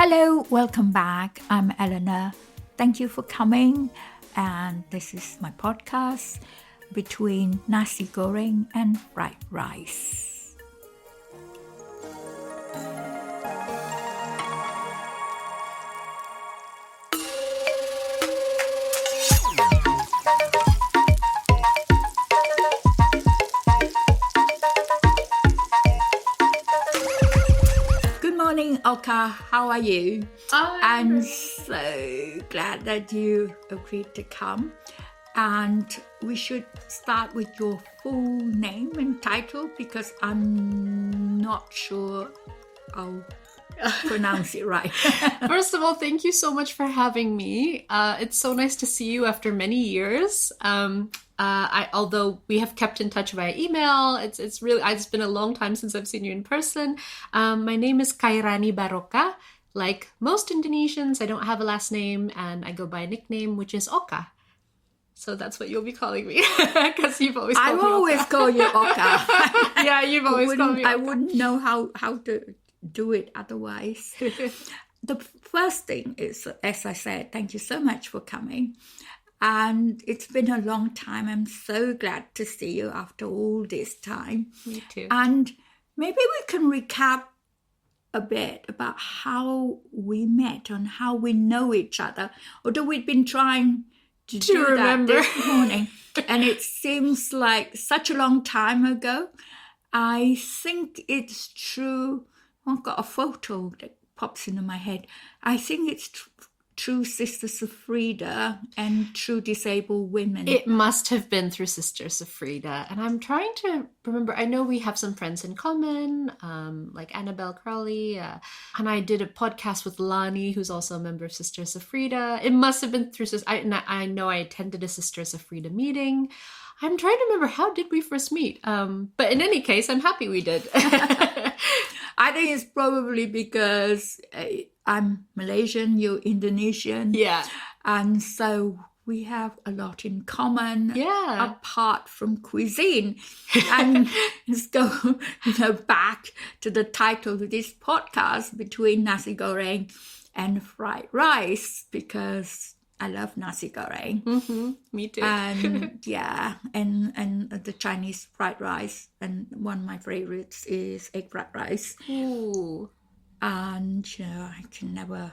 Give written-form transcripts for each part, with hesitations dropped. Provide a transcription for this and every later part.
Hello, welcome back. I'm Eleanor. Thank you for coming. And this is my podcast between nasi goreng and fried rice. Good morning, Okka. How are you? I'm so glad that you agreed to come. And we should start with your full name and title because I'm not sure I'll pronounce it right. First of all, thank you so much for having me. It's so nice to see you after many years. Although we have kept in touch via email, it's been a long time since I've seen you in person. My name is Kairani Baroka. Like most Indonesians, I don't have a last name and I go by a nickname, which is Okka. So that's what you'll be calling me because you've always called me Okka. I always call you Okka. Yeah, you've always called me Okka. I wouldn't know how to do it otherwise. The first thing is, as I said, thank you so much for coming. And it's been a long time. I'm so glad to see you after all this time. Me too. And maybe we can recap a bit about how we met and how we know each other. Although we've been trying to do remember that this morning. And it seems like such a long time ago. I think it's true. I've got a photo that pops into my head. I think it's True Sisters of Frida and True Disabled Women. It must have been through Sisters of Frida. And I'm trying to remember, I know we have some friends in common, like Annabelle Crowley. And I did a podcast with Lani, who's also a member of Sisters of Frida. It must have been through, I know I attended a Sisters of Frida meeting. I'm trying to remember, how did we first meet? But in any case, I'm happy we did. I think it's probably because I'm Malaysian, you're Indonesian. Yeah. And so we have a lot in common apart from cuisine. And let's go back to the title of this podcast, Between Nasi Goreng and Fried Rice, because I love nasi goreng. Mm-hmm. Me too. And and the Chinese fried rice. And one of my favorites is egg fried rice. Ooh. And, I can never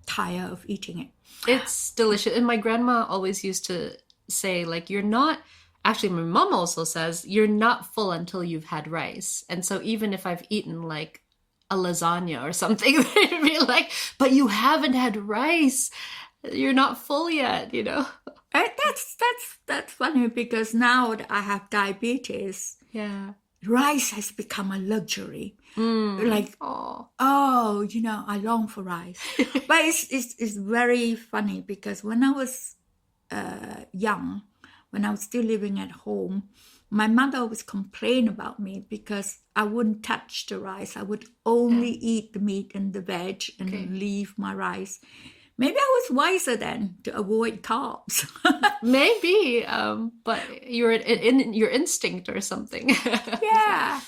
tire of eating it. It's delicious. And my grandma always used to say, like, you're not, actually my mom also says, you're not full until you've had rice. And so even if I've eaten like a lasagna or something, they'd be like, but you haven't had rice. You're not full yet, That's funny because now that I have diabetes, rice has become a luxury. Like, I long for rice. But it's very funny because when I was young, when I was still living at home, my mother always complained about me because I wouldn't touch the rice. I would only eat the meat and the veg and leave my rice. Maybe I was wiser then to avoid carbs. Maybe, but you're in your instinct or something. Yeah.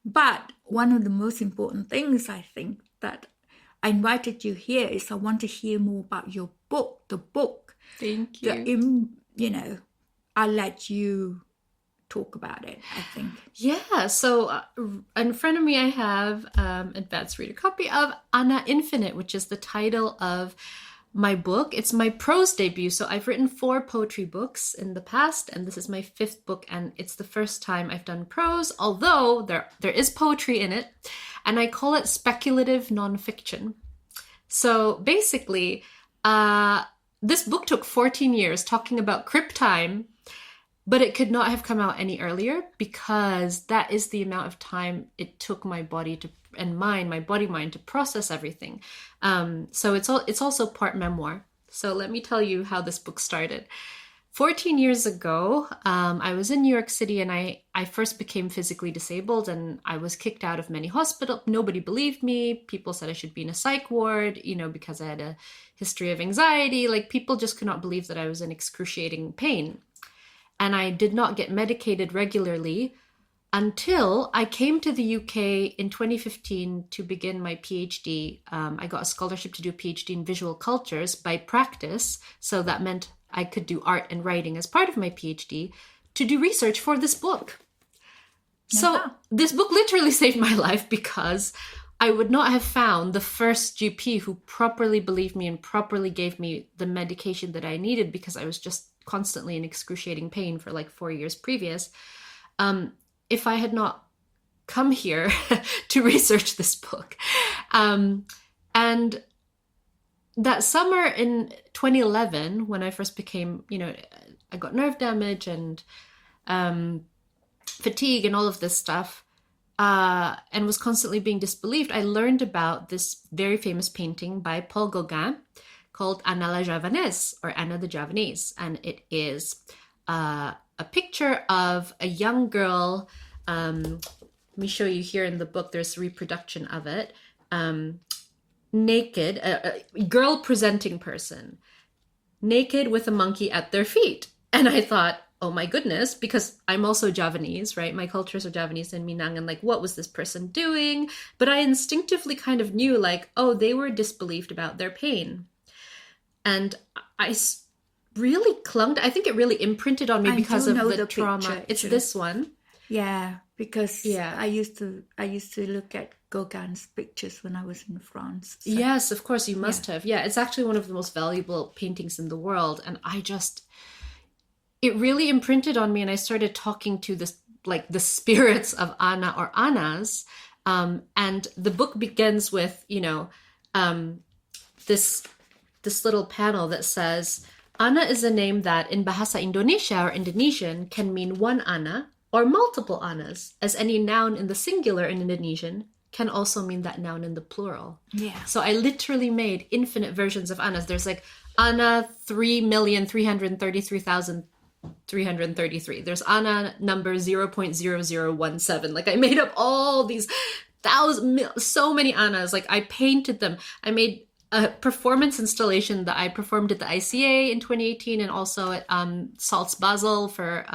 But one of the most important things I think that I invited you here is I want to hear more about your book, the book. Thank you. I'll let you talk about it, I think. Yeah, so in front of me I have advanced reader copy of Anna Infinite, which is the title of my book. It's my prose debut. So I've written 4 poetry books in the past, and this is my 5th book, and it's the first time I've done prose, although there is poetry in it, and I call it speculative nonfiction. So basically, this book took 14 years talking about crip time, but it could not have come out any earlier because that is the amount of time it took my body my body-mind to process everything. So it's also part memoir. So let me tell you how this book started. 14 years ago, I was in New York City and I first became physically disabled and I was kicked out of many hospitals. Nobody believed me. People said I should be in a psych ward, because I had a history of anxiety. Like, people just could not believe that I was in excruciating pain. And I did not get medicated regularly until I came to the UK in 2015 to begin my PhD. I got a scholarship to do a PhD in visual cultures by practice. So that meant I could do art and writing as part of my PhD to do research for this book. So this book literally saved my life, because I would not have found the first GP who properly believed me and properly gave me the medication that I needed, because I was just constantly in excruciating pain for like 4 years previous. If I had not come here to research this book. And that summer in 2011, when I first became, I got nerve damage and fatigue and all of this stuff, and was constantly being disbelieved, I learned about this very famous painting by Paul Gauguin called Anna la Javanaise, or Anna the Javanese. And it is a picture of a young girl. Let me show you here in the book. There's a reproduction of it. Naked, a girl presenting person, naked with a monkey at their feet. And I thought, oh my goodness, because I'm also Javanese, right? My cultures are Javanese and Minang, and like, what was this person doing? But I instinctively kind of knew, like, oh, they were disbelieved about their pain. And I really clung to, I think it really imprinted on me because of the trauma. Picture, it's this one. Yeah, because I used to look at Gauguin's pictures when I was in France. So. Yes, of course, you must have. Yeah, it's actually one of the most valuable paintings in the world. And it really imprinted on me, and I started talking to the spirits of Anna or Annas. And the book begins with, this little panel that says, Anna is a name that in Bahasa Indonesia or Indonesian can mean one Anna or multiple Annas, as any noun in the singular in Indonesian can also mean that noun in the plural. Yeah. So I literally made infinite versions of Annas. There's like Anna 3,333,333. There's Anna number 0.0017. Like I made up all these so many Annas. Like I painted them. I made a performance installation that I performed at the ICA in 2018 and also at Salz Basel for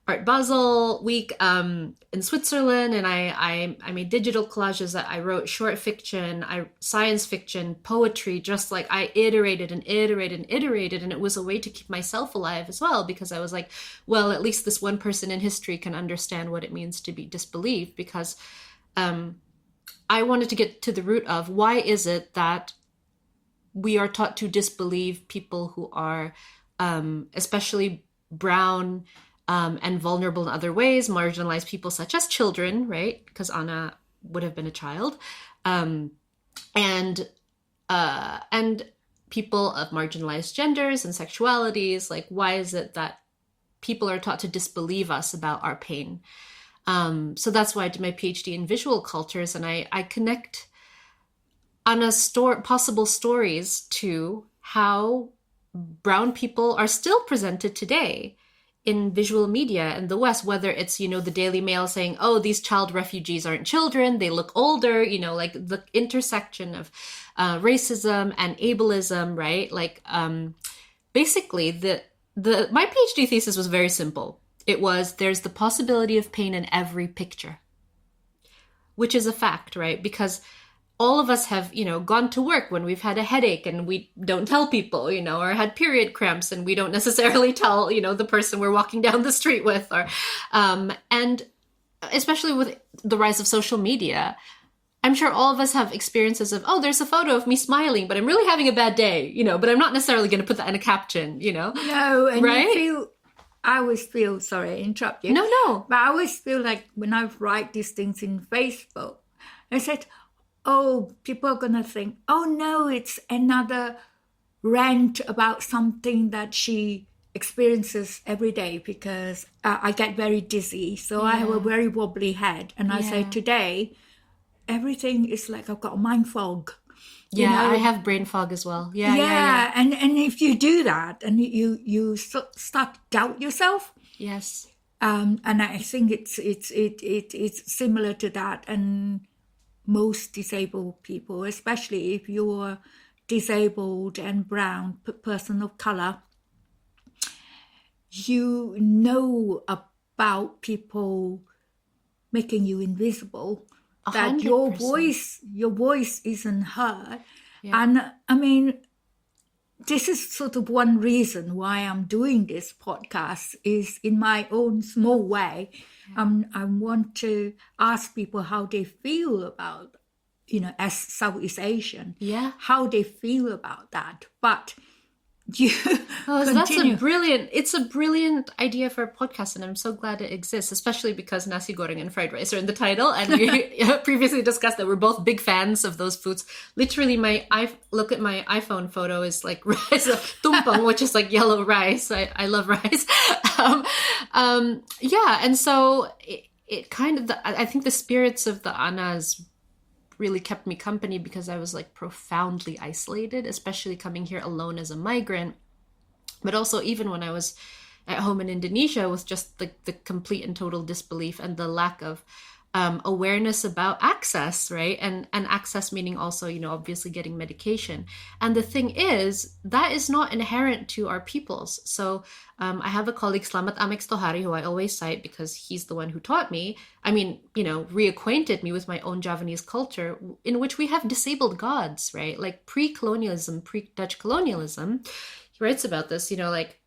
Art Basel Week in Switzerland. And I made digital collages that I wrote short fiction, science fiction, poetry, just like I iterated and iterated and iterated. And it was a way to keep myself alive as well, because I was like, well, at least this one person in history can understand what it means to be disbelieved, because I wanted to get to the root of why is it that we are taught to disbelieve people who are especially brown and vulnerable in other ways, marginalized people such as children, right? Because Anna would have been a child, and people of marginalized genders and sexualities. Like, why is it that people are taught to disbelieve us about our pain? So that's why I did my PhD in visual cultures, and I connect Anna's possible stories to how brown people are still presented today in visual media in the West, whether it's, the Daily Mail saying, oh, these child refugees aren't children, they look older, like the intersection of racism and ableism, right? Like, basically, my PhD thesis was very simple. It was, there's the possibility of pain in every picture, which is a fact, right? Because all of us have, gone to work when we've had a headache and we don't tell people, or had period cramps and we don't necessarily tell, the person we're walking down the street with, or, and especially with the rise of social media, I'm sure all of us have experiences of, oh, there's a photo of me smiling, but I'm really having a bad day, but I'm not necessarily going to put that in a caption, No, and right? I always feel, sorry, I interrupt you. No. But I always feel like when I write these things in Facebook, I said, oh, people are going to think, oh no, it's another rant about something that she experiences every day, because I get very dizzy. So I have a very wobbly head. And I say today, everything is like I've got a mind fog. Yeah, I have brain fog as well. Yeah. And if you do that and you start to doubt yourself. Yes. And I think it's similar to that. And most disabled people, especially if you're disabled and brown, person of color, you know about people making you invisible, that your 100%. voice isn't heard. Yeah. And I mean, this is sort of one reason why I'm doing this podcast, is in my own small way. I want to ask people how they feel about, as Southeast Asian, how they feel about that. But you that's a brilliant idea for a podcast, and I'm so glad it exists, especially because nasi goreng and fried rice are in the title, and we previously discussed that we're both big fans of those foods. Literally, look at my iPhone photo is like rice tumpeng, which is like yellow rice. I love rice. And so it kind of, I think the spirits of the Anas really kept me company, because I was like profoundly isolated, especially coming here alone as a migrant. But also even when I was at home in Indonesia, with just the complete and total disbelief and the lack of awareness about access, right? And access meaning also, obviously getting medication. And the thing is, that is not inherent to our peoples. So I have a colleague, Slamet Amex Tohari, who I always cite because he's the one who taught me, reacquainted me with my own Javanese culture, in which we have disabled gods, right? Like pre-colonialism, pre-Dutch colonialism, he writes about this, like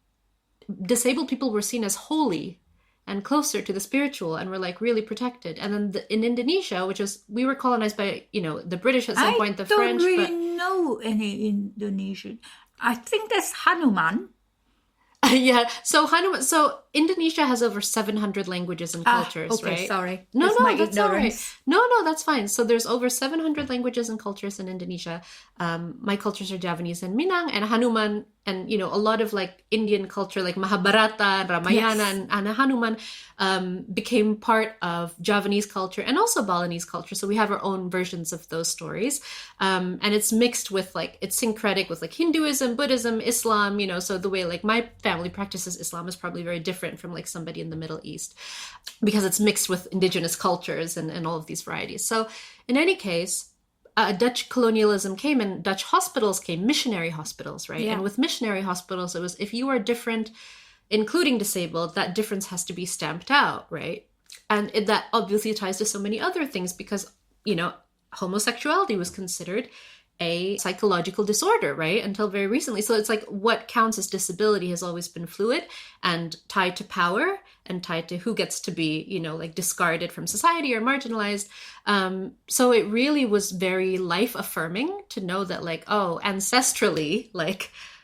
disabled people were seen as holy and closer to the spiritual, and were like really protected. And then in Indonesia, we were colonized by, the British at some point, the French. I don't really know any Indonesian. I think that's Hanuman. So Indonesia has over 700 languages and cultures, okay, right? Sorry. No, that's all right. No, that's fine. So there's over 700 languages and cultures in Indonesia. My cultures are Javanese and Minang, and Hanuman, and a lot of like Indian culture, like Mahabharata, Ramayana, and Hanuman became part of Javanese culture and also Balinese culture. So we have our own versions of those stories, and it's mixed with it's syncretic with like Hinduism, Buddhism, Islam. So the way like my family practices Islam is probably very different from like somebody in the Middle East, because it's mixed with indigenous cultures and all of these varieties. So in any case, Dutch colonialism came, and Dutch hospitals came, missionary hospitals, right? Yeah. And with missionary hospitals, it was, if you are different, including disabled, that difference has to be stamped out, right? And that obviously ties to so many other things, because, homosexuality was considered a psychological disorder, right? Until very recently. So it's like what counts as disability has always been fluid and tied to power and tied to who gets to be, discarded from society or marginalized. So it really was very life affirming to know that ancestrally,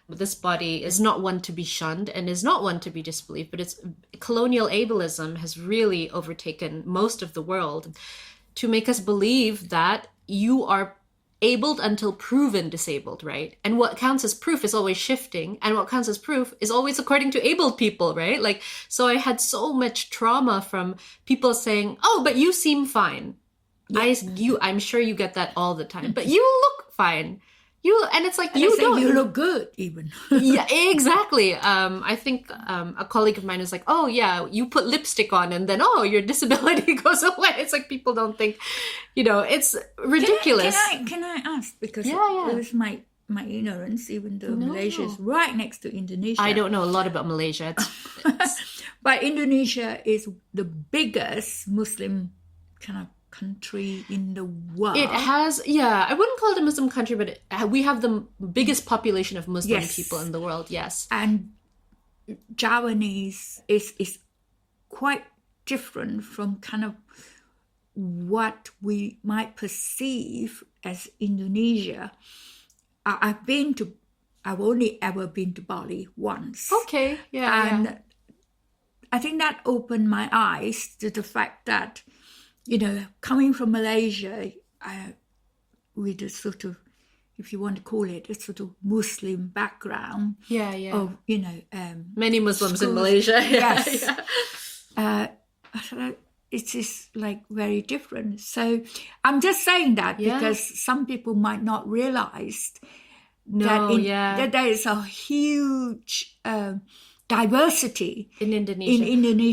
this body is not one to be shunned and is not one to be disbelieved, but it's colonial ableism has really overtaken most of the world to make us believe that you are abled until proven disabled, right? And what counts as proof is always shifting, and what counts as proof is always according to abled people, right? So I had so much trauma from people saying, "Oh, but you seem fine." Yeah. I'm sure you get that all the time. But you look fine. And it's like, you don't. You look good, even. Yeah, exactly. I think a colleague of mine was like, "Oh, yeah, you put lipstick on and then, your disability goes away." It's like people don't think, it's ridiculous. Can I ask? Because it was my ignorance, even though Malaysia is right next to Indonesia. I don't know a lot about Malaysia. But Indonesia is the biggest Muslim kind of country in the world. It has, I wouldn't call it a Muslim country, but we have the biggest population of Muslim people in the world, yes. And Javanese is quite different from kind of what we might perceive as Indonesia. I've only ever been to Bali once. Okay, And I think that opened my eyes to the fact that, coming from Malaysia, with a sort of, if you want to call it, a sort of Muslim background. Of, many Muslims in Malaysia. Yes. It is very different. So I'm just saying that because some people might not realize that there is a huge diversity in Indonesia.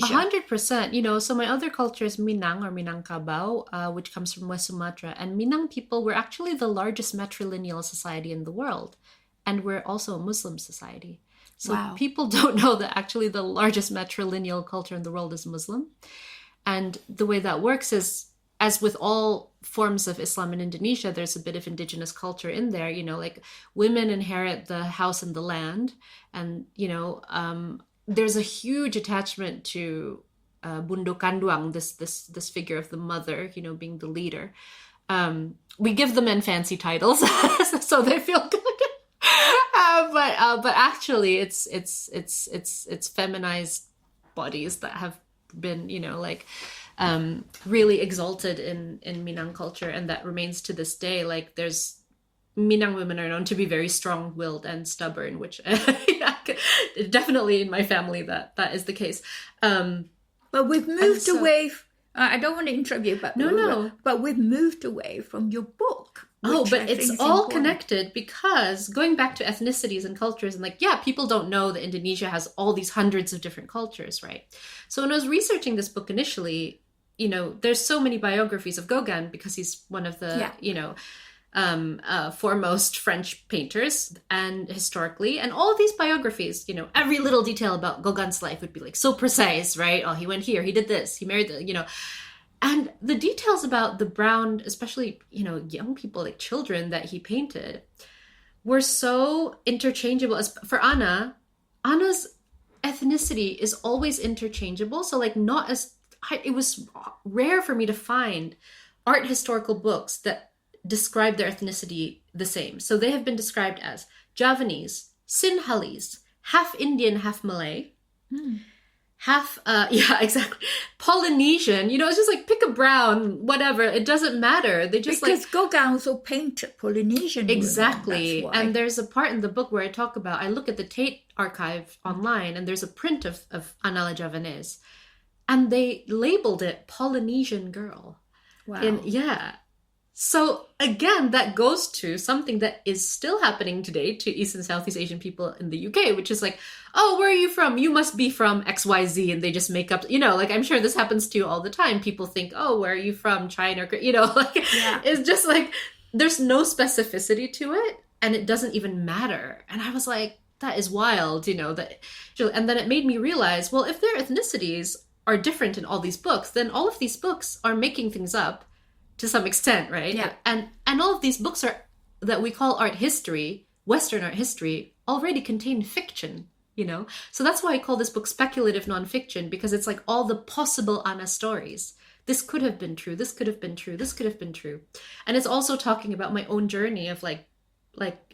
100%. So my other culture is Minang or Minangkabau, which comes from West Sumatra. And Minang people were actually the largest matrilineal society in the world. And we're also a Muslim society. So people don't know that actually the largest matrilineal culture in the world is Muslim. And the way that works is, as with all forms of Islam in Indonesia, there's a bit of indigenous culture in there. You know, like women inherit the house and the land, and you know, there's a huge attachment to Bundo Kanduang, this figure of the mother, you know, being the leader. We give the men fancy titles so they feel good. But actually it's feminized bodies that have been, you know, like really exalted in Minang culture, and that remains to this day. Like there's Minang women are known to be very strong-willed and stubborn, which yeah, definitely in my family that is the case. But we've moved away. I don't want to interrupt you, but no. But we've moved away from your book. Oh, but it's all connected, because going back to ethnicities and cultures, and like, yeah, people don't know that Indonesia has all these hundreds of different cultures, right? So when I was researching this book initially, you know, there's so many biographies of Gauguin because he's one of the, you know, foremost French painters, and historically, and all of these biographies, you know, every little detail about Gauguin's life would be like so precise, right? Oh, he went here, he did this, he married the, you know, and the details about the brown, especially, you know, young people, like children that he painted, were so interchangeable. As for Anna's ethnicity is always interchangeable. So like it was rare for me to find art historical books that describe their ethnicity the same. So they have been described as Javanese, Sinhalese, half Indian, half Malay, half, exactly, Polynesian. You know, it's just like pick a brown, whatever. It doesn't matter. They just because Gauguin also painted Polynesian. Exactly. And there's a part in the book where I talk about, I look at the Tate archive online, and there's a print of Ana la Javanese, and they labeled it Polynesian girl. Wow. So again, that goes to something that is still happening today to East and Southeast Asian people in the UK, which is like, oh, where are you from? You must be from XYZ, and they just make up, you know, like I'm sure this happens to you all the time. People think, oh, where are you from? China, you know, like it's just like, there's no specificity to it, and it doesn't even matter. And I was like, that is wild, you know, and then it made me realize, well, if their ethnicities are different in all these books, then all of these books are making things up to some extent, right? Yeah. And all of these books are that we call art history, Western art history, already contain fiction, you know? So that's why I call this book speculative nonfiction, because it's like all the possible Anna stories. This could have been true, this could have been true, this could have been true. And it's also talking about my own journey of like,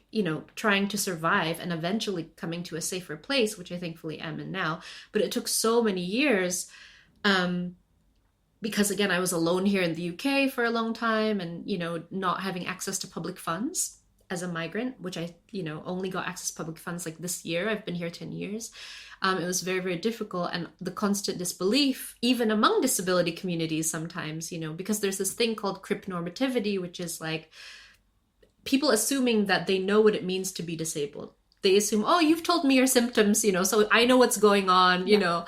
you know, trying to survive and eventually coming to a safer place, which I thankfully am in now. But it took so many years, because again, I was alone here in the UK for a long time, and, you know, not having access to public funds as a migrant, which I, you know, only got access to public funds like this year. I've been here 10 years. It was very, very difficult. And the constant disbelief, even among disability communities sometimes, you know, because there's this thing called crip normativity, which is like people assuming that they know what it means to be disabled. They assume, oh, you've told me your symptoms, you know, so I know what's going on, you know.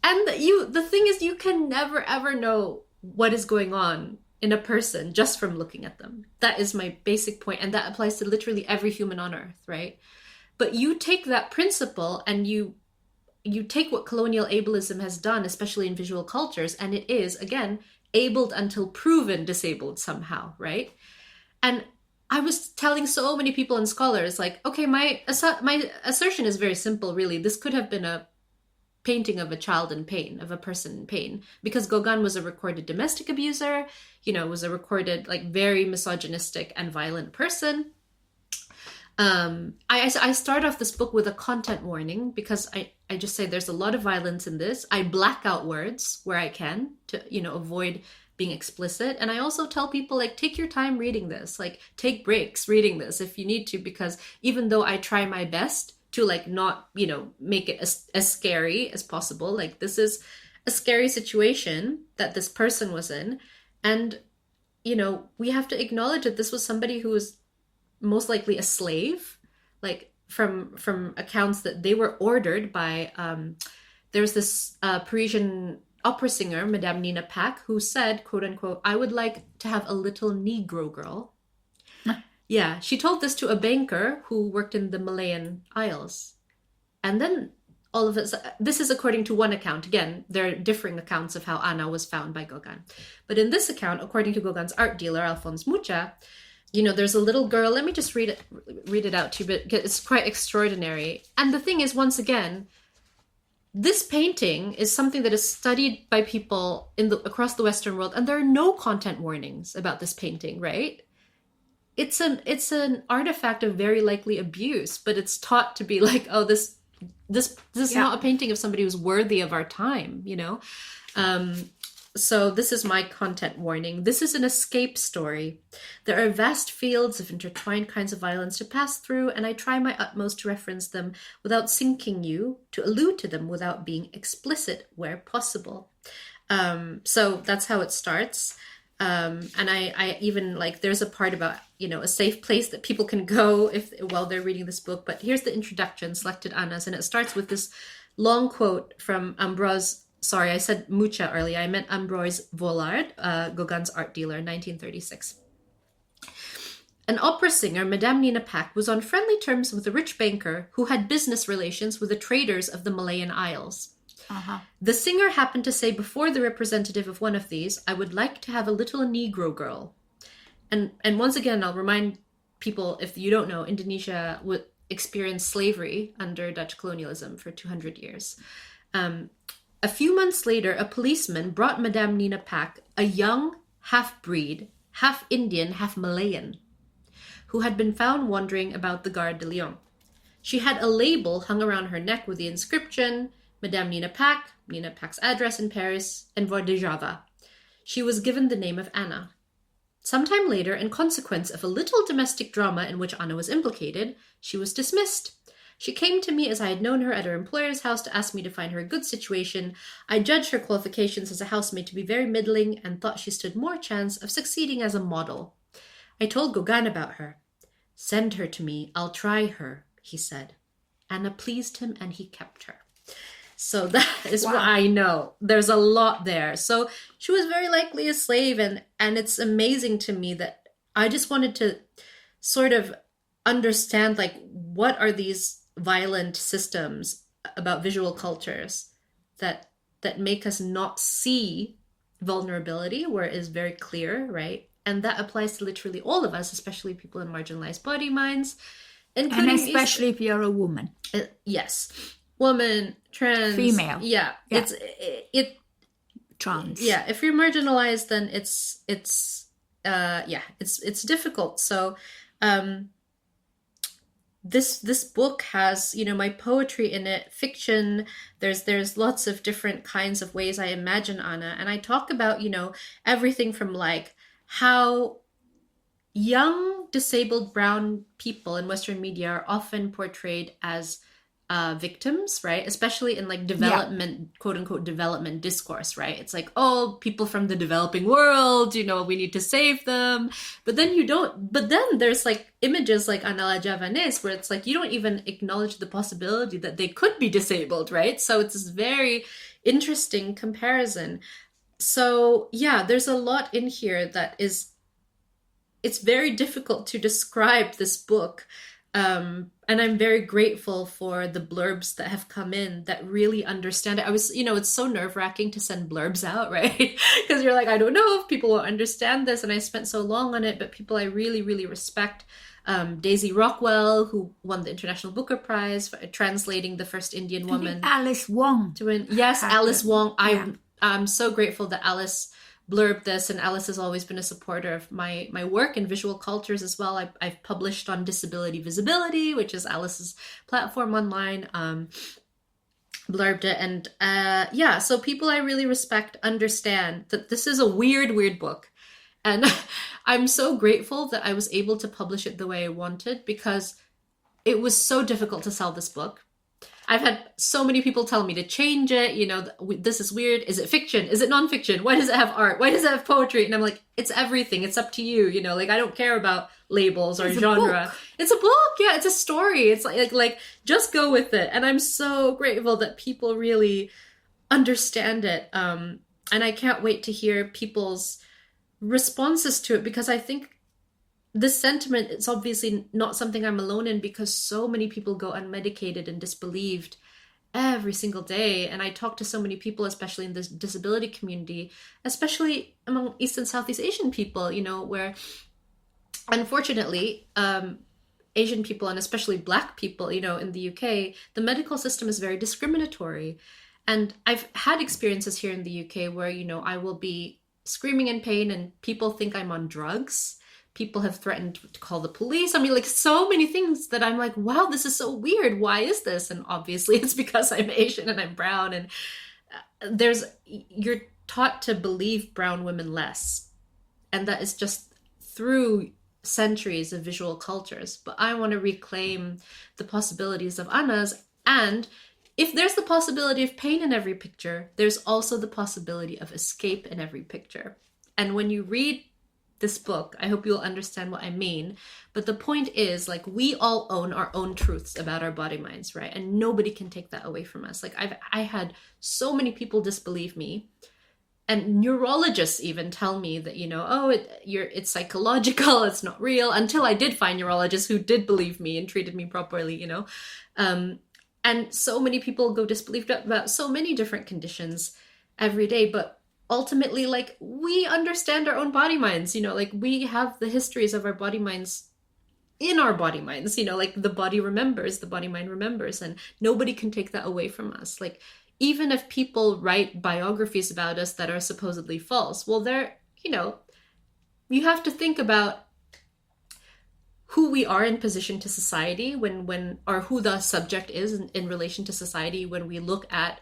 And the thing is, you can never, ever know what is going on in a person just from looking at them. That is my basic point. And that applies to literally every human on earth, right? But you take that principle and you take what colonial ableism has done, especially in visual cultures, and it is, again, abled until proven disabled somehow, right? And I was telling so many people and scholars, like, okay, my assertion is very simple, really. This could have been a painting of a child in pain, of a person in pain, because Gauguin was a recorded domestic abuser, you know, was a recorded, like, very misogynistic and violent person. I start off this book with a content warning, because I just say there's a lot of violence in this. I black out words where I can to, you know, avoid being explicit. And I also tell people, like, take your time reading this, like, take breaks reading this if you need to, because even though I try my best to, like, not, you know, make it as scary as possible, like, this is a scary situation that this person was in. And, you know, we have to acknowledge that this was somebody who was most likely a slave, like, from accounts that they were ordered by, there's this Parisian opera singer, Madame Nina Pack, who said, quote unquote, I would like to have a little Negro girl. Yeah, she told this to a banker who worked in the Malayan Isles. And then all of it. This is according to one account. Again, there are differing accounts of how Anna was found by Gauguin. But in this account, according to Gauguin's art dealer, Alphonse Mucha, there's a little girl. Let me just read it out to you, but it's quite extraordinary. And the thing is, once again, this painting is something that is studied by people across the Western world, and there are no content warnings about this painting, right? It's an artifact of very likely abuse, but it's taught to be like, oh, this is not a painting of somebody who's worthy of our time, So this is my content warning. This is an escape story. There are vast fields of intertwined kinds of violence to pass through, and I try my utmost to reference them without sinking you, to allude to them without being explicit where possible. So that's how it starts. And I even there's a part about, a safe place that people can go while they're reading this book. But here's the introduction, Selected Annas, and it starts with this long quote from Ambroise. Sorry, I said Mucha earlier. I meant Ambroise Vollard, Gauguin's art dealer, 1936. An opera singer, Madame Nina Pack, was on friendly terms with a rich banker who had business relations with the traders of the Malayan Isles. Uh-huh. The singer happened to say before the representative of one of these, I would like to have a little Negro girl. And once again, I'll remind people, if you don't know, Indonesia would experience slavery under Dutch colonialism for 200 years. A few months later, a policeman brought Madame Nina Pack a young half-breed, half-Indian, half-Malayan, who had been found wandering about the Gare de Lyon. She had a label hung around her neck with the inscription, Madame Nina Pack's address in Paris, Envoi de Java. She was given the name of Anna. Sometime later, in consequence of a little domestic drama in which Anna was implicated, she was dismissed. She came to me as I had known her at her employer's house to ask me to find her a good situation. I judged her qualifications as a housemaid to be very middling and thought she stood more chance of succeeding as a model. I told Gauguin about her. Send her to me. I'll try her, he said. Anna pleased him and he kept her. So that is what I know. There's a lot there. So she was very likely a slave, and it's amazing to me that I just wanted to sort of understand what are these violent systems about visual cultures that make us not see vulnerability where it is very clear, right? And that applies to literally all of us, especially people in marginalized body minds. And especially if you're a woman. Yes. Woman, trans, female. Yeah. Trans. Yeah. If you're marginalized, then it's difficult. So, this book has, my poetry in it, fiction. There's lots of different kinds of ways I imagine Anna. And I talk about, everything from how young, disabled brown people in Western media are often portrayed as victims, right? Especially in development, quote unquote, development discourse, right? It's people from the developing world, we need to save them. But then there's images like Ana la Javanese where it's you don't even acknowledge the possibility that they could be disabled, right? So it's this very interesting comparison. So yeah, there's a lot in here that it's very difficult to describe this book. And I'm very grateful for the blurbs that have come in that really understand it. It's so nerve-wracking to send blurbs out, right? Because you're I don't know if people will understand this. And I spent so long on it, but people I really, really respect. Daisy Rockwell, who won the International Booker Prize for translating the first Indian woman. Alice Wong. Alice Wong. I'm so grateful that Alice blurbed this, and Alice has always been a supporter of my work in visual cultures as well. I've published on Disability Visibility, which is Alice's platform online, blurbed it, and so people I really respect understand that this is a weird book, and I'm so grateful that I was able to publish it the way I wanted, because it was so difficult to sell this book. I've had so many people tell me to change it. This is weird. Is it fiction? Is it nonfiction? Why does it have art? Why does it have poetry? And I'm it's everything. It's up to you. I don't care about labels or genre. It's a book. Yeah, it's a story. It's just go with it. And I'm so grateful that people really understand it. And I can't wait to hear people's responses to it, because I think this sentiment, it's obviously not something I'm alone in, because so many people go unmedicated and disbelieved. every single day. And I talk to so many people, especially in the disability community, especially among East and Southeast Asian people, you know, where unfortunately, Asian people and especially Black people, you know, in the UK, the medical system is very discriminatory. And I've had experiences here in the UK where, you know, I will be screaming in pain and people think I'm on drugs. People have threatened to call the police. I mean, like, so many things that I'm like, wow, this is so weird. Why is this? And obviously it's because I'm Asian and I'm brown. And you're taught to believe brown women less. And that is just through centuries of visual cultures. But I want to reclaim the possibilities of anas. And if there's the possibility of pain in every picture, there's also the possibility of escape in every picture. And when you read this book, I hope you'll understand what I mean. But the point is, like, we all own our own truths about our body minds, right? And nobody can take that away from us. Like, I had so many people disbelieve me, and neurologists even tell me that, you know, oh, it's psychological, it's not real, until I did find neurologists who did believe me and treated me properly, you know. And so many people go disbelieved about so many different conditions every day, but ultimately, like, we understand our own body minds, you know, like, we have the histories of our body minds in our body minds, you know, like, the body remembers, the body mind remembers, and nobody can take that away from us. Like, even if people write biographies about us that are supposedly false, well, they're, you know, you have to think about who we are in position to society when or who the subject is in relation to society when we look at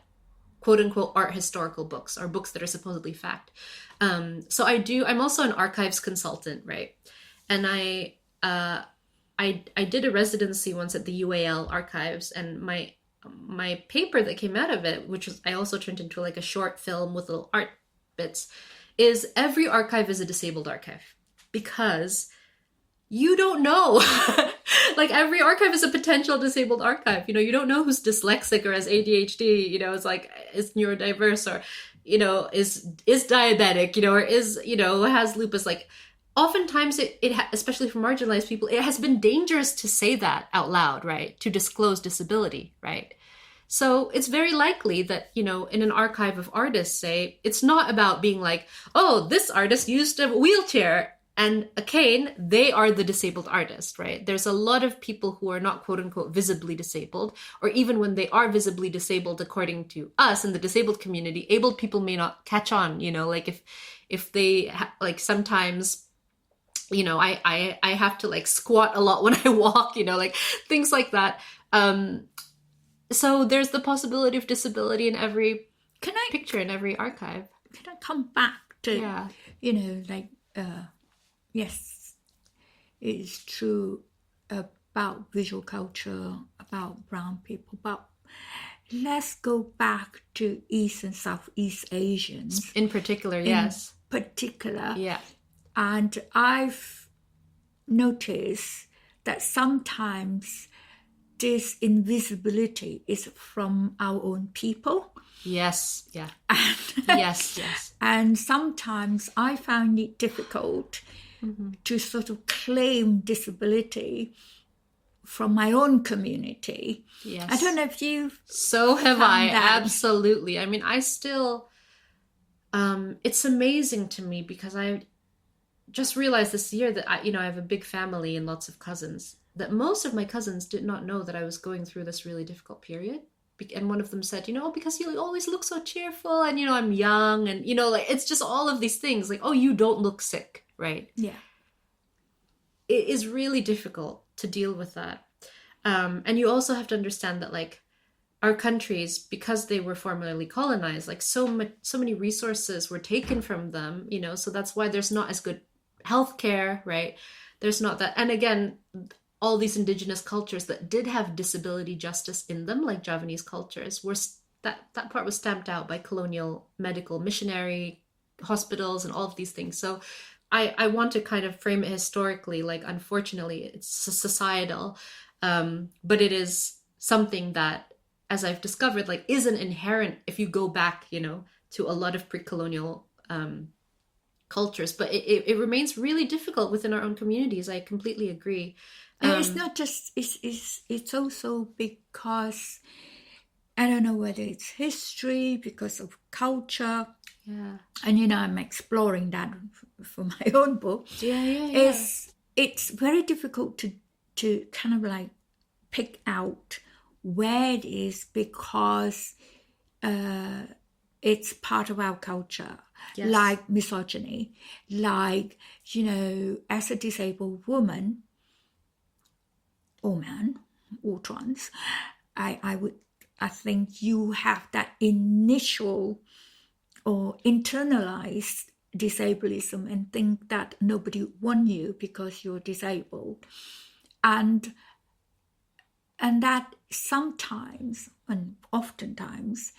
quote unquote art historical books or books that are supposedly fact. So I'm also an archives consultant, right? And I did a residency once at the UAL archives, and my paper that came out of it, which was I also turned into like a short film with little art bits, is every archive is a disabled archive, because you don't know. Like, every archive is a potential disabled archive. You know, you don't know who's dyslexic or has ADHD, you know, it's like, is neurodiverse, or, you know, is diabetic, you know, or is, you know, has lupus. Like, oftentimes especially for marginalized people, it has been dangerous to say that out loud, right? To disclose disability, right? So it's very likely that, you know, in an archive of artists, say, it's not about being like, oh, this artist used a wheelchair and a cane, they are the disabled artist, right? There's a lot of people who are not, quote unquote, visibly disabled, or even when they are visibly disabled, according to us in the disabled community, abled people may not catch on, you know, like if they, like, sometimes, you know, I have to like squat a lot when I walk, you know, like things like that. So there's the possibility of disability in every picture, in every archive. Can I come back to, you know, like, yes, it's true about visual culture, about brown people, but let's go back to East and Southeast Asians. In particular, yes. Yeah. And I've noticed that sometimes this invisibility is from our own people. Yes, yeah. Yes. And sometimes I find it difficult to sort of claim disability from my own community. Yes. I don't know if you've So have I, absolutely. I mean, I still, it's amazing to me because I just realized this year that I have a big family and lots of cousins, that most of my cousins did not know that I was going through this really difficult period. And one of them said, you know, because you always look so cheerful, and, you know, I'm young, and, you know, like, it's just all of these things, like, oh, you don't look sick, right? Yeah. It is really difficult to deal with that. And you also have to understand that, like, our countries, because they were formerly colonized, like, so many resources were taken from them, you know, so that's why there's not as good healthcare, right? There's not that. And again, all these indigenous cultures that did have disability justice in them, like Javanese cultures, were that part was stamped out by colonial medical missionary hospitals and all of these things. So I want to kind of frame it historically, like, unfortunately, it's societal, but it is something that, as I've discovered, like, isn't inherent if you go back, you know, to a lot of pre-colonial cultures, but it remains really difficult within our own communities. I completely agree. It's not just, it's also because I don't know whether it's history, because of culture. Yeah. And, I'm exploring that for my own book. Yeah. It's very difficult to kind of like pick out where it is, because it's part of our culture. Yes. Like misogyny, like, as a disabled woman or man or trans, I think you have that initial or internalized disableism and think that nobody wants you because you're disabled. And that sometimes and oftentimes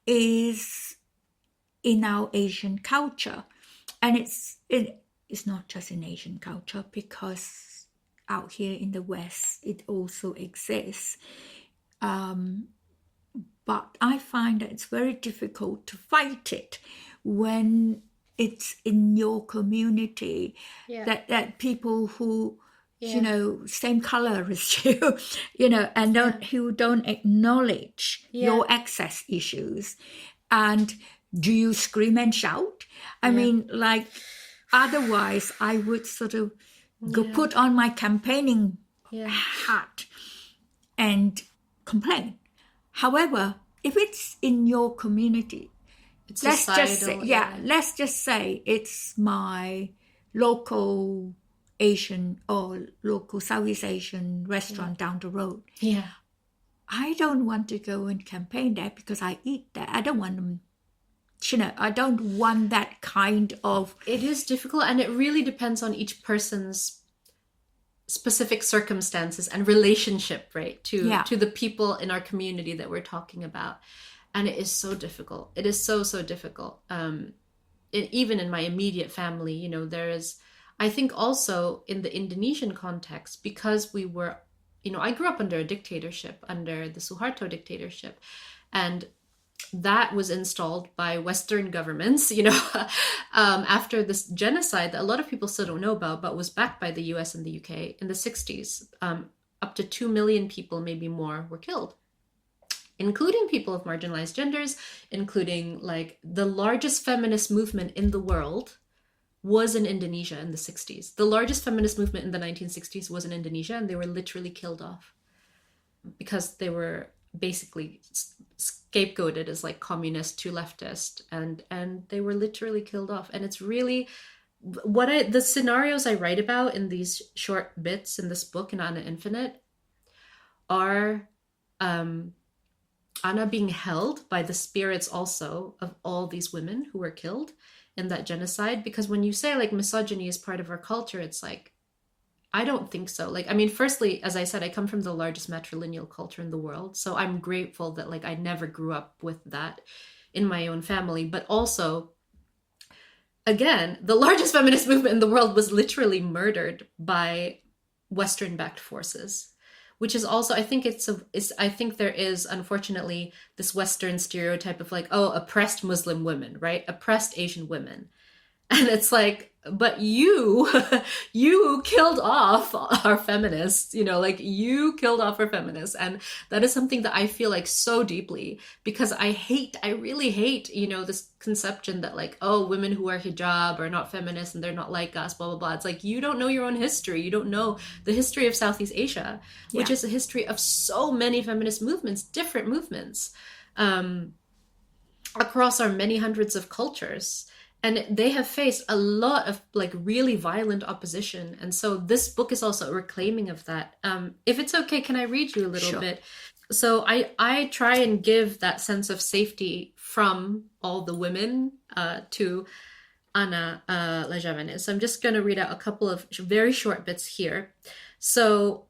is in our Asian culture. And it's not just in Asian culture, because out here in the West it also exists. But I find that it's very difficult to fight it when it's in your community, that people who same color as you, and who don't acknowledge your access issues. And do you scream and shout? I mean, like, otherwise I would sort of go put on my campaigning hat and complain. However, if it's in your community, let's just say it's my local Asian or local Southeast Asian restaurant down the road. Yeah. I don't want to go and campaign there because I eat there. I don't want them, I don't want that kind of... It is difficult, and it really depends on each person's specific circumstances and relationship, right, to the people in our community that we're talking about. And it is so difficult. It is so difficult. Even in my immediate family, there is, I think also in the Indonesian context, because we were, I grew up under a dictatorship, under the Suharto dictatorship, and that was installed by Western governments, after this genocide that a lot of people still don't know about, but was backed by the US and the UK in the 60s. Up to 2 million people, maybe more, were killed, including people of marginalized genders, including like the largest feminist movement in the world was in Indonesia in the 60s. The largest feminist movement in the 1960s was in Indonesia, and they were literally killed off because they were basically scapegoated as like communist to leftist, and they were literally killed off. And it's really the scenarios I write about in these short bits in this book, in Anna Infinite, are Anna being held by the spirits also of all these women who were killed in that genocide. Because when you say like misogyny is part of our culture, it's like, I don't think so. Like, I mean, firstly, as I said, I come from the largest matrilineal culture in the world. So I'm grateful that like I never grew up with that in my own family. But also, again, the largest feminist movement in the world was literally murdered by Western-backed forces, which is also, I think I think there is, unfortunately, this Western stereotype of like, oh, oppressed Muslim women, right? Oppressed Asian women. And it's like, but you killed off our feminists, like you killed off our feminists. And that is something that I feel like so deeply, because I really hate, this conception that like, oh, women who wear hijab are not feminists and they're not like us, blah, blah, blah. It's like, you don't know your own history. You don't know the history of Southeast Asia, which is a history of so many feminist movements, different movements, across our many hundreds of cultures. And they have faced a lot of like really violent opposition. And so this book is also a reclaiming of that. If it's okay, can I read you a little bit? So I try and give that sense of safety from all the women to Anna Lejavene. So I'm just going to read out a couple of very short bits here. So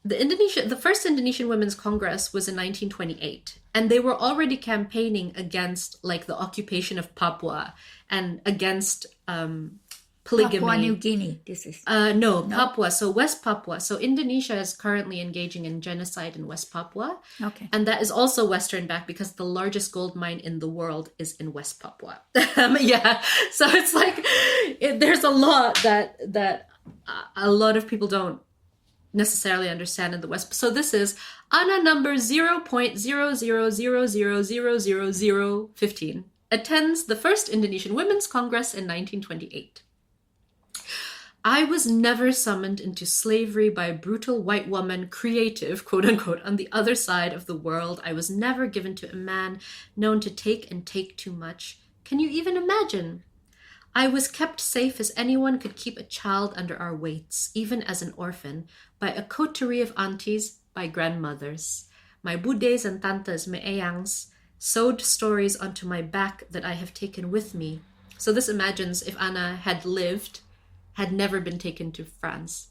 the first Indonesian Women's Congress was in 1928, and they were already campaigning against like the occupation of Papua and against polygamy. Papua New Guinea, this is... No, Papua, so West Papua. So Indonesia is currently engaging in genocide in West Papua. Okay. And that is also Western backed because the largest gold mine in the world is in West Papua. So it's like, there's a lot that a lot of people don't necessarily understand in the West. So this is Ana number 0.000000015 attends the first Indonesian Women's Congress in 1928. I was never summoned into slavery by a brutal white woman, creative, quote unquote, on the other side of the world. I was never given to a man known to take and take too much. Can you even imagine? I was kept safe as anyone could keep a child under our weights, even as an orphan, by a coterie of aunties, by grandmothers. My budes and tantes, my eyangs, sewed stories onto my back that I have taken with me. So this imagines if Ana had lived, had never been taken to France,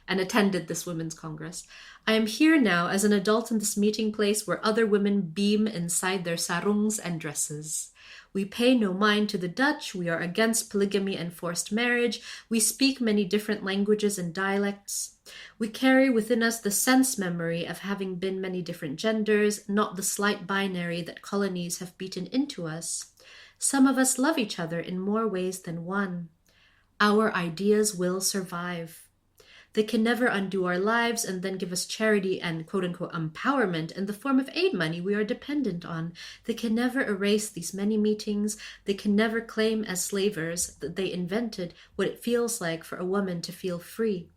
and attended this Women's Congress. I am here now as an adult in this meeting place where other women beam inside their sarungs and dresses. We pay no mind to the Dutch. We are against polygamy and forced marriage. We speak many different languages and dialects. We carry within us the sense memory of having been many different genders, not the slight binary that colonies have beaten into us. Some of us love each other in more ways than one. Our ideas will survive. They can never undo our lives and then give us charity and quote-unquote empowerment in the form of aid money we are dependent on. They can never erase these many meetings. They can never claim as slavers that they invented what it feels like for a woman to feel free.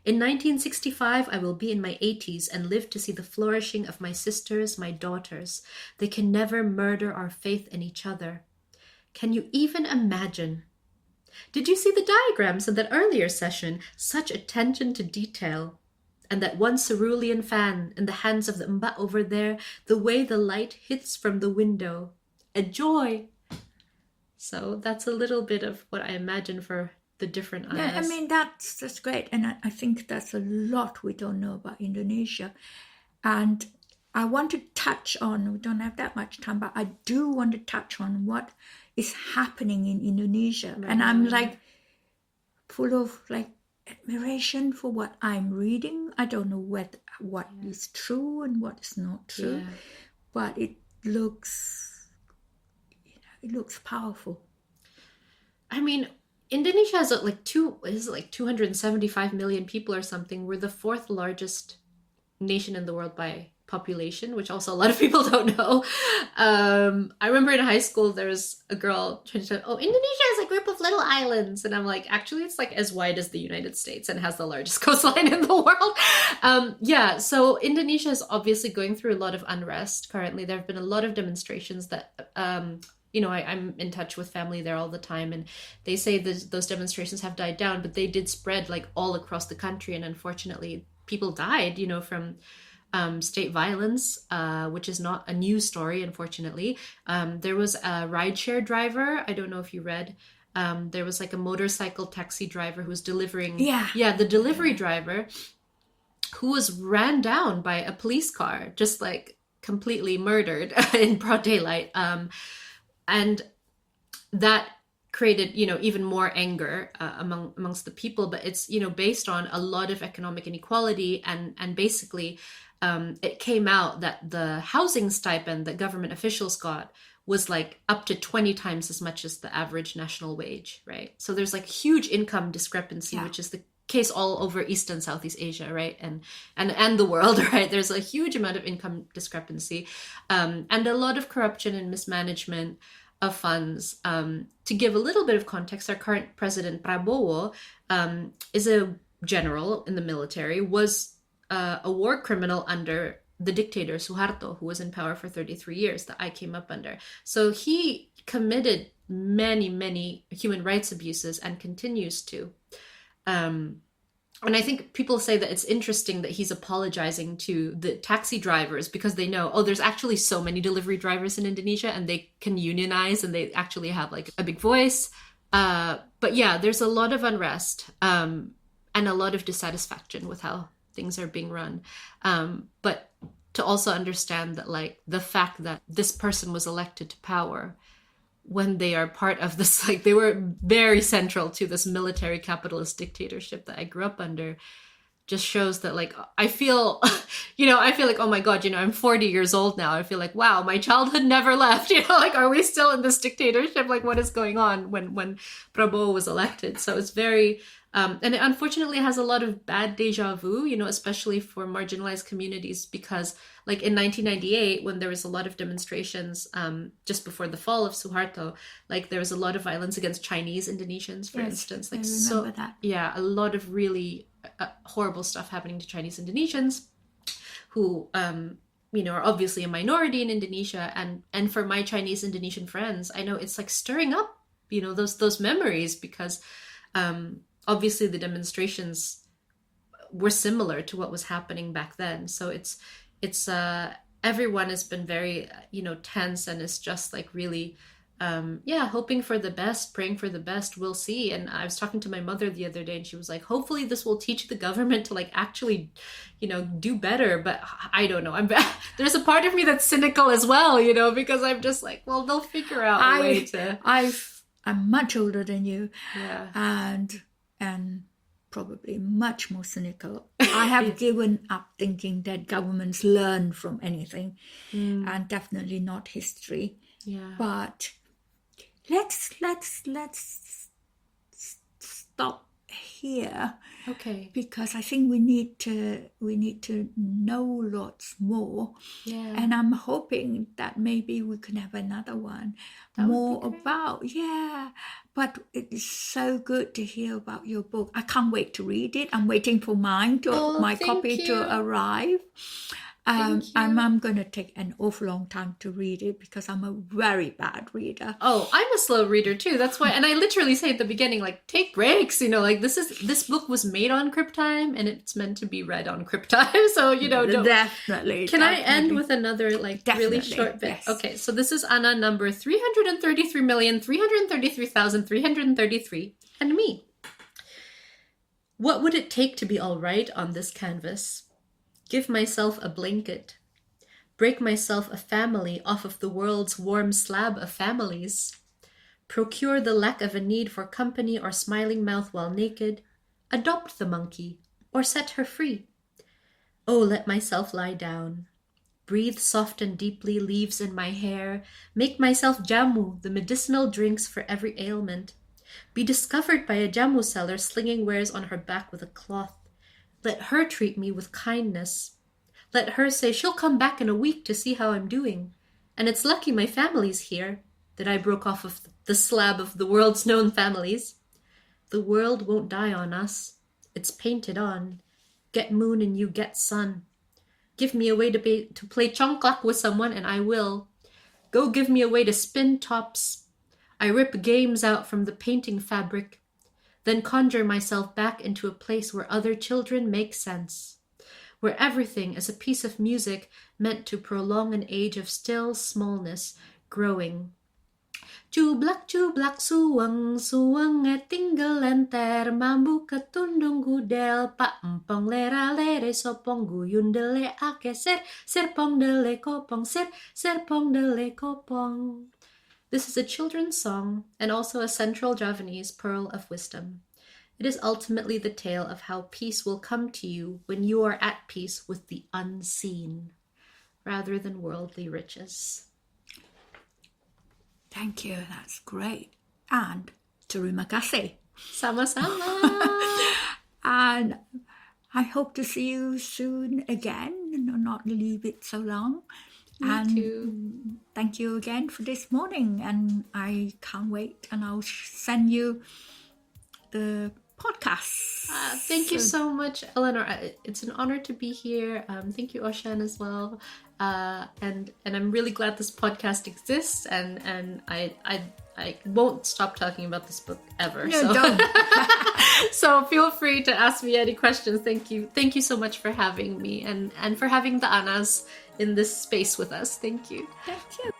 In 1965, I will be in my 80s and live to see the flourishing of my sisters, my daughters. They can never murder our faith in each other. Can you even imagine? Did you see the diagrams in that earlier session? Such attention to detail. And that one cerulean fan in the hands of the mba over there, the way the light hits from the window. A joy. So that's a little bit of what I imagine for the different eyes. Yeah, I mean, that's great. And I think that's a lot we don't know about Indonesia. And I want to touch on, we don't have that much time, but I do want to touch on what is happening in Indonesia. Right. And I'm like full of like admiration for what I'm reading. I don't know what is true and what is not true, but it looks powerful. I mean, Indonesia has like 275 million people or something. We're the fourth largest nation in the world by population, which also a lot of people don't know. I remember in high school there was a girl trying to say, Indonesia is a group of little islands, and I'm like, actually it's like as wide as the United States and has the largest coastline in the world. So Indonesia is obviously going through a lot of unrest currently. There have been a lot of demonstrations that I'm in touch with family there all the time, and they say those demonstrations have died down, but they did spread like all across the country, and unfortunately people died, from state violence, which is not a news story, unfortunately. There was a rideshare driver. I don't know if you read. There was like a motorcycle taxi driver who was delivering. Yeah, the delivery driver who was ran down by a police car, just like completely murdered in broad daylight. And that created, even more anger amongst the people. But it's, based on a lot of economic inequality, and basically it came out that the housing stipend that government officials got was like up to 20 times as much as the average national wage, right? So there's like huge income discrepancy, which is the case all over East and Southeast Asia, right? And the world, right? There's a huge amount of income discrepancy, and a lot of corruption and mismanagement of funds. To give a little bit of context, our current president, Prabowo, is a general in the military, was a war criminal under the dictator Suharto, who was in power for 33 years, that I came up under. So he committed many, many human rights abuses and continues to. And I think people say that it's interesting that he's apologizing to the taxi drivers because they know, there's actually so many delivery drivers in Indonesia and they can unionize and they actually have like a big voice. But yeah, there's a lot of unrest and a lot of dissatisfaction with how things are being run. But to also understand that like the fact that this person was elected to power when they are part of this, like they were very central to this military capitalist dictatorship that I grew up under, just shows that like, I feel like, oh my God, I'm 40 years old now. I feel like, wow, my childhood never left, like, are we still in this dictatorship? Like what is going on when Prabowo was elected? So it's very And it unfortunately has a lot of bad deja vu, you know, especially for marginalized communities, because like in 1998, when there was a lot of demonstrations just before the fall of Suharto, like there was a lot of violence against Chinese Indonesians, for instance. Like, I remember that. Yeah, a lot of really horrible stuff happening to Chinese Indonesians who, you know, are obviously a minority in Indonesia. And for my Chinese Indonesian friends, I know it's like stirring up, you know, those memories, because obviously the demonstrations were similar to what was happening back then. So it's everyone has been very, you know, tense, and is just like really hoping for the best, praying for the best. We'll see. And I was talking to my mother the other day, and she was like, hopefully this will teach the government to like actually, you know, do better. But I don't know, there's a part of me that's cynical as well, you know, because I'm just like, well, they'll figure out a way to. I'm much older than you, yeah, and probably much more cynical. I have given up thinking that governments learn from anything, and definitely not history. Yeah. But let's stop here. Okay. Because I think we need to know lots more. Yeah. And I'm hoping that maybe we can have another one more about. Yeah. But it is so good to hear about your book. I can't wait to read it. I'm waiting for my copy to arrive. I'm going to take an awful long time to read it because I'm a very bad reader. Oh, I'm a slow reader too. That's why, and I literally say at the beginning, like, take breaks, you know, like this book was made on Cryptime and it's meant to be read on Cryptime. So, you know, Definitely. Can I end with another like really short bit? Yes. Okay, so this is Anna number 333,333,333 and me. What would it take to be all right on this canvas? Give myself a blanket. Break myself a family off of the world's warm slab of families. Procure the lack of a need for company or smiling mouth while naked. Adopt the monkey or set her free. Oh, let myself lie down. Breathe soft and deeply, leaves in my hair. Make myself jamu, the medicinal drinks for every ailment. Be discovered by a jamu seller slinging wares on her back with a cloth. Let her treat me with kindness. Let her say she'll come back in a week to see how I'm doing. And it's lucky my family's here, that I broke off of the slab of the world's known families. The world won't die on us. It's painted on. Get moon and you get sun. Give me a way to play chongklak with someone and I will. Go give me a way to spin tops. I rip games out from the painting fabric. Then conjure myself back into a place where other children make sense, where everything is a piece of music meant to prolong an age of still smallness, growing. Cublak suwang tinggal lenter mambu ketundung gudel pak empong lera lere sopong guyun dele ake serpong dele kopong serpong dele kopong. This is a children's song and also a central Javanese pearl of wisdom. It is ultimately the tale of how peace will come to you when you are at peace with the unseen, rather than worldly riches. Thank you, that's great. And terima kasih. Sama-sama. And I hope to see you soon again and not leave it so long. Me too. Thank you again for this morning, and I can't wait, and I'll send you the podcast. Thank you so much, Eleanor. It's an honor to be here. Thank you, Oshan, as well. And I'm really glad this podcast exists, and I won't stop talking about this book ever. No, so. don't. So feel free to ask me any questions. Thank you so much for having me and for having the Annas in this space with us. Thank you. Thank you.